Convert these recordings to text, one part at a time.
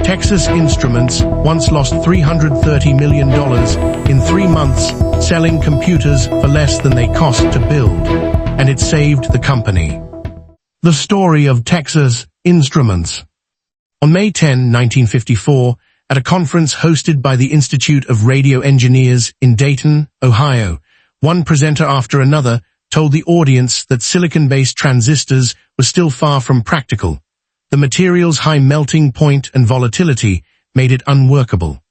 Texas Instruments once lost $330 million in 3 months selling computers for less than they cost to build, and it saved the company. The story of Texas Instruments. On May 10, 1954, at a conference hosted by the Institute of Radio Engineers in Dayton, Ohio, one presenter after another told the audience that silicon-based transistors were still far from practical. The material's high melting point and volatility made it unworkable.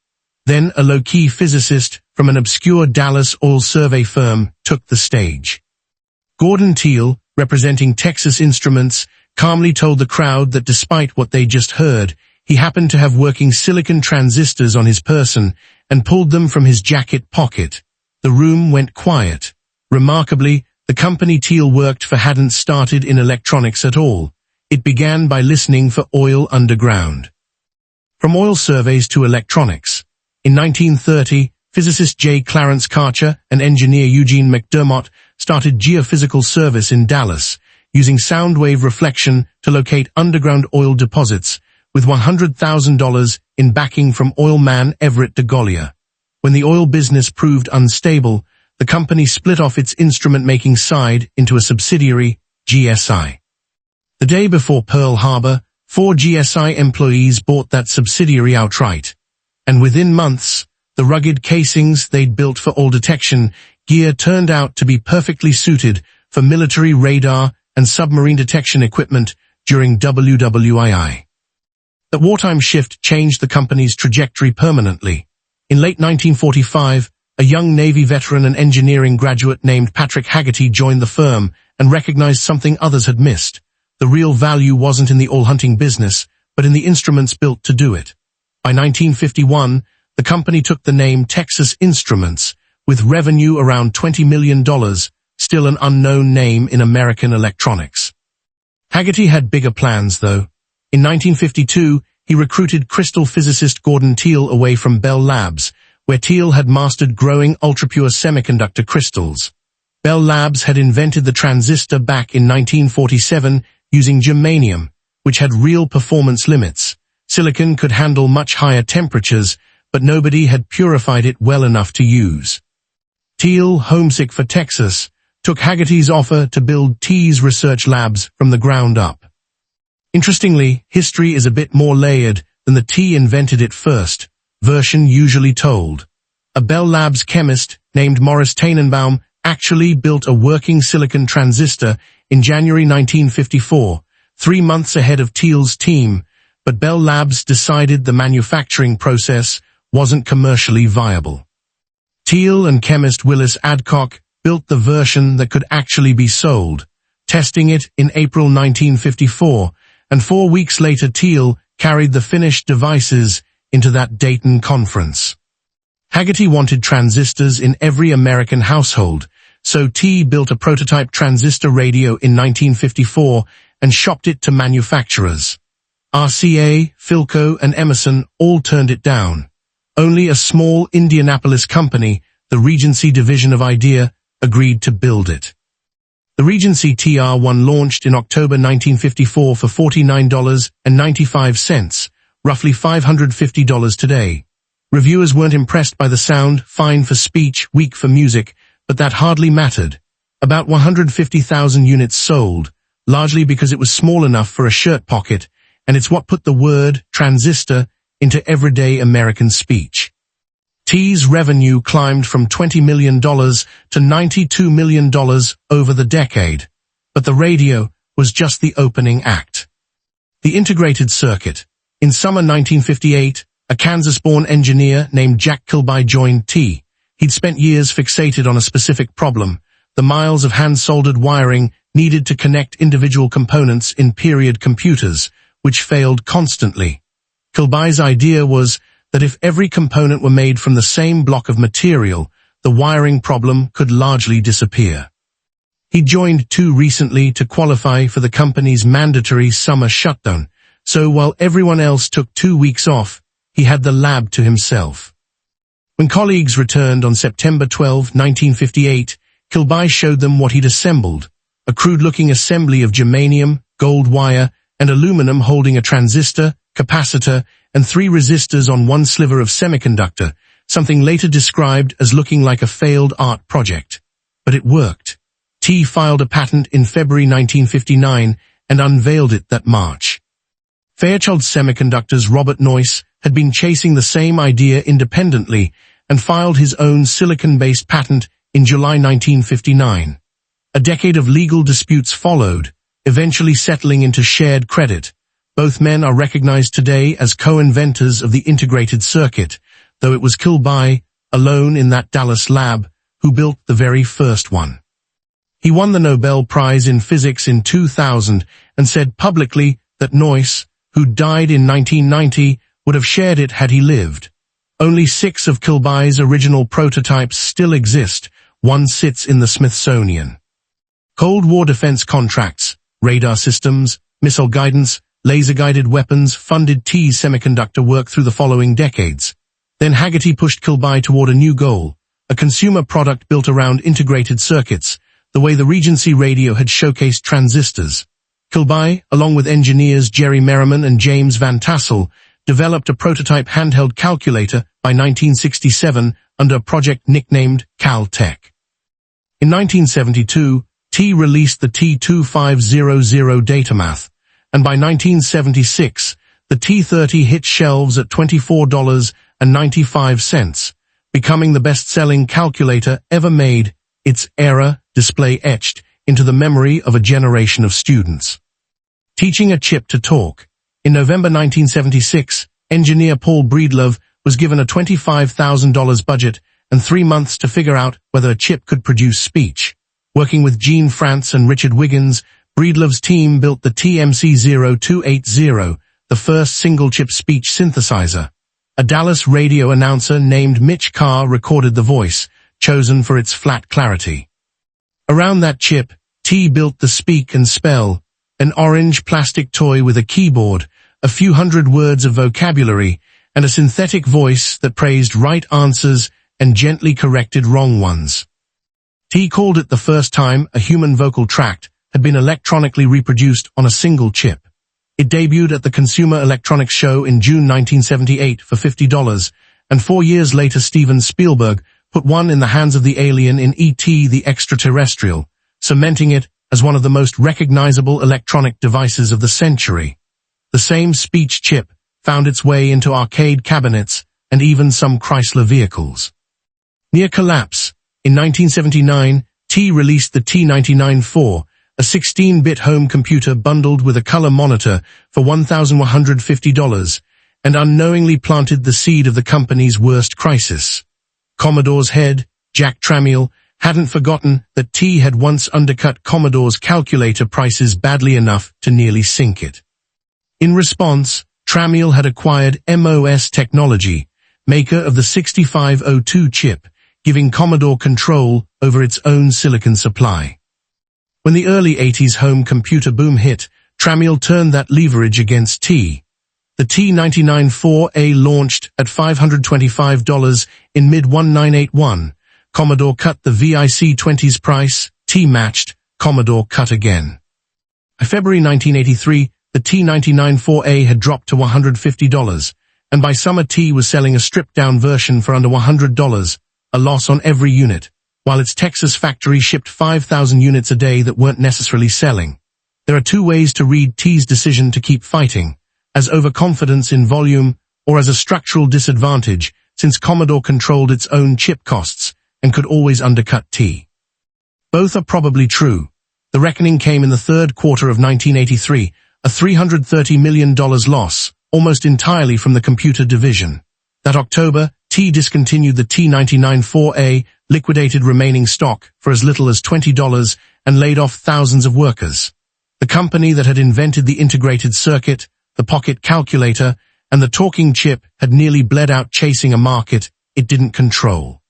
Then a low-key physicist from an obscure Dallas oil survey firm took the stage. Gordon Teal, representing Texas Instruments, calmly told the crowd that despite what they just heard, he happened to have working silicon transistors on his person and pulled them from his jacket pocket. The room went quiet. Remarkably, the company Teal worked for hadn't started in electronics at all. It began by listening for oil underground. From oil surveys to electronics. In 1930, physicist J. Clarence Karcher and engineer Eugene McDermott started geophysical service in Dallas, using sound wave reflection to locate underground oil deposits, with $100,000 in backing from oil man Everett DeGolyer. When the oil business proved unstable, the company split off its instrument-making side into a subsidiary, GSI. The day before Pearl Harbor, 4 GSI employees bought that subsidiary outright. And within months, the rugged casings they'd built for oil detection gear turned out to be perfectly suited for military radar and submarine detection equipment during WWII. The wartime shift changed the company's trajectory permanently. In late 1945, a young Navy veteran and engineering graduate named Patrick Haggerty joined the firm and recognized something others had missed. The real value wasn't in the oil hunting business, but in the instruments built to do it. By 1951, the company took the name Texas Instruments, with revenue around $20 million, still an unknown name in American electronics. Haggerty had bigger plans, though. In 1952, he recruited crystal physicist Gordon Teal away from Bell Labs, where Teal had mastered growing ultrapure semiconductor crystals. Bell Labs had invented the transistor back in 1947 using germanium, which had real performance limits. Silicon could handle much higher temperatures, but nobody had purified it well enough to use. Teal, homesick for Texas, took Haggerty's offer to build T's research labs from the ground up. Interestingly, history is a bit more layered than the T invented it first, version usually told. A Bell Labs chemist named Morris Tannenbaum actually built a working silicon transistor in January 1954, 3 months ahead of Teal's team, but Bell Labs decided the manufacturing process wasn't commercially viable. Teal and chemist Willis Adcock built the version that could actually be sold, testing it in April 1954, and 4 weeks later Teal carried the finished devices into that Dayton conference. Haggerty wanted transistors in every American household, so T built a prototype transistor radio in 1954 and shopped it to manufacturers. RCA, Philco, and Emerson all turned it down. Only a small Indianapolis company, the Regency division of Idea, agreed to build it. The Regency TR-1 launched in October 1954 for $49.95, roughly $550 today. Reviewers weren't impressed by the sound, fine for speech, weak for music, but that hardly mattered. About 150,000 units sold, largely because it was small enough for a shirt pocket, and it's what put the word transistor into everyday American speech. T's revenue climbed from $20 million to $92 million over the decade, but the radio was just the opening act. The integrated circuit. In summer 1958, a Kansas-born engineer named Jack Kilby joined T. He'd spent years fixated on a specific problem, the miles of hand-soldered wiring needed to connect individual components in period computers, which failed constantly. Kilby's idea was that if every component were made from the same block of material, the wiring problem could largely disappear. He joined T recently to qualify for the company's mandatory summer shutdown, so while everyone else took 2 weeks off, he had the lab to himself. When colleagues returned on September 12, 1958, Kilby showed them what he'd assembled, a crude-looking assembly of germanium, gold wire, and aluminum holding a transistor, capacitor, and 3 resistors on one sliver of semiconductor, something later described as looking like a failed art project. But it worked. T filed a patent in February 1959 and unveiled it that March. Fairchild Semiconductor's Robert Noyce had been chasing the same idea independently and filed his own silicon-based patent in July 1959. A decade of legal disputes followed, eventually settling into shared credit. Both men are recognized today as co-inventors of the integrated circuit, though it was Kilby, alone in that Dallas lab, who built the very first one. He won the Nobel Prize in Physics in 2000 and said publicly that Noyce, who died in 1990, would have shared it had he lived. Only 6 of Kilby's original prototypes still exist. One sits in the Smithsonian. Cold War defense contracts, radar systems, missile guidance, laser-guided weapons funded T's semiconductor work through the following decades. Then Haggerty pushed Kilby toward a new goal, a consumer product built around integrated circuits, the way the Regency radio had showcased transistors. Kilby, along with engineers Jerry Merriman and James Van Tassel, developed a prototype handheld calculator by 1967 under a project nicknamed Caltech. In 1972, T released the T2500 datamath, and by 1976, the T30 hit shelves at $24.95, becoming the best-selling calculator ever made, its era display etched into the memory of a generation of students. Teaching a chip to talk. In November 1976, engineer Paul Breedlove was given a $25,000 budget and 3 months to figure out whether a chip could produce speech. Working with Gene Frantz and Richard Wiggins, Breedlove's team built the TMC-0280, the first single-chip speech synthesizer. A Dallas radio announcer named Mitch Carr recorded the voice, chosen for its flat clarity. Around that chip, T built the Speak and Spell, an orange plastic toy with a keyboard, a few hundred words of vocabulary, and a synthetic voice that praised right answers and gently corrected wrong ones. T called it the first time a human vocal tract had been electronically reproduced on a single chip. It debuted at the Consumer Electronics Show in June 1978 for $50, and 4 years later Steven Spielberg put one in the hands of the alien in E.T. the Extraterrestrial, cementing it as one of the most recognizable electronic devices of the century. The same speech chip found its way into arcade cabinets and even some Chrysler vehicles. Near collapse, in 1979, T released the T99-4, a 16-bit home computer bundled with a color monitor for $1,150, and unknowingly planted the seed of the company's worst crisis. Commodore's head, Jack Tramiel, hadn't forgotten that T had once undercut Commodore's calculator prices badly enough to nearly sink it. In response, Tramiel had acquired MOS Technology, maker of the 6502 chip, giving Commodore control over its own silicon supply. When the early 80s home computer boom hit, Tramiel turned that leverage against T. The T99-4A launched at $525 in mid-1981. Commodore cut the VIC-20's price, T matched, Commodore cut again. By February 1983, the T99-4A had dropped to $150, and by summer T was selling a stripped-down version for under $100, a loss on every unit, while its Texas factory shipped 5,000 units a day that weren't necessarily selling. There are 2 ways to read T's decision to keep fighting, as overconfidence in volume or as a structural disadvantage, since Commodore controlled its own chip costs and could always undercut T. Both are probably true. The reckoning came in the third quarter of 1983, a $330 million loss, almost entirely from the computer division. That October, T discontinued the T99-4A, liquidated remaining stock for as little as $20, and laid off thousands of workers. The company that had invented the integrated circuit, the pocket calculator, and the talking chip had nearly bled out chasing a market it didn't control.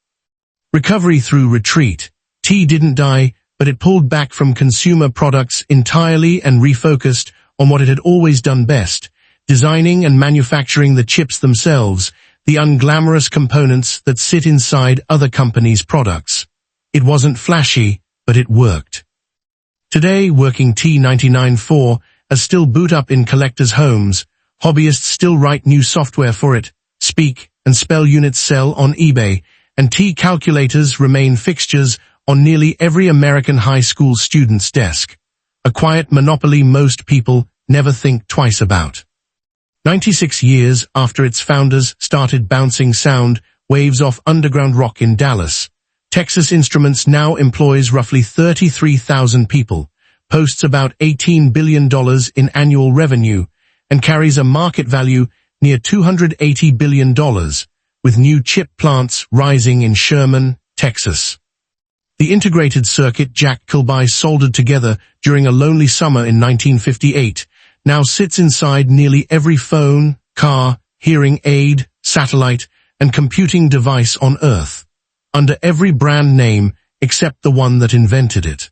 Recovery through retreat. T didn't die, but it pulled back from consumer products entirely and refocused on what it had always done best, designing and manufacturing the chips themselves, the unglamorous components that sit inside other companies' products. It wasn't flashy, but it worked. Today, working T99-4 as still boot up in collectors' homes, Hobbyists still write new software for it, speak and spell units sell on eBay, and T-calculators remain fixtures on nearly every American high school student's desk. A quiet monopoly most people never think twice about. 96 years after its founders started bouncing sound waves off underground rock in Dallas, Texas Instruments now employs roughly 33,000 people, posts about $18 billion in annual revenue, and carries a market value near $280 billion, with new chip plants rising in Sherman, Texas. The integrated circuit Jack Kilby soldered together during a lonely summer in 1958 now sits inside nearly every phone, car, hearing aid, satellite, and computing device on Earth, under every brand name except the one that invented it.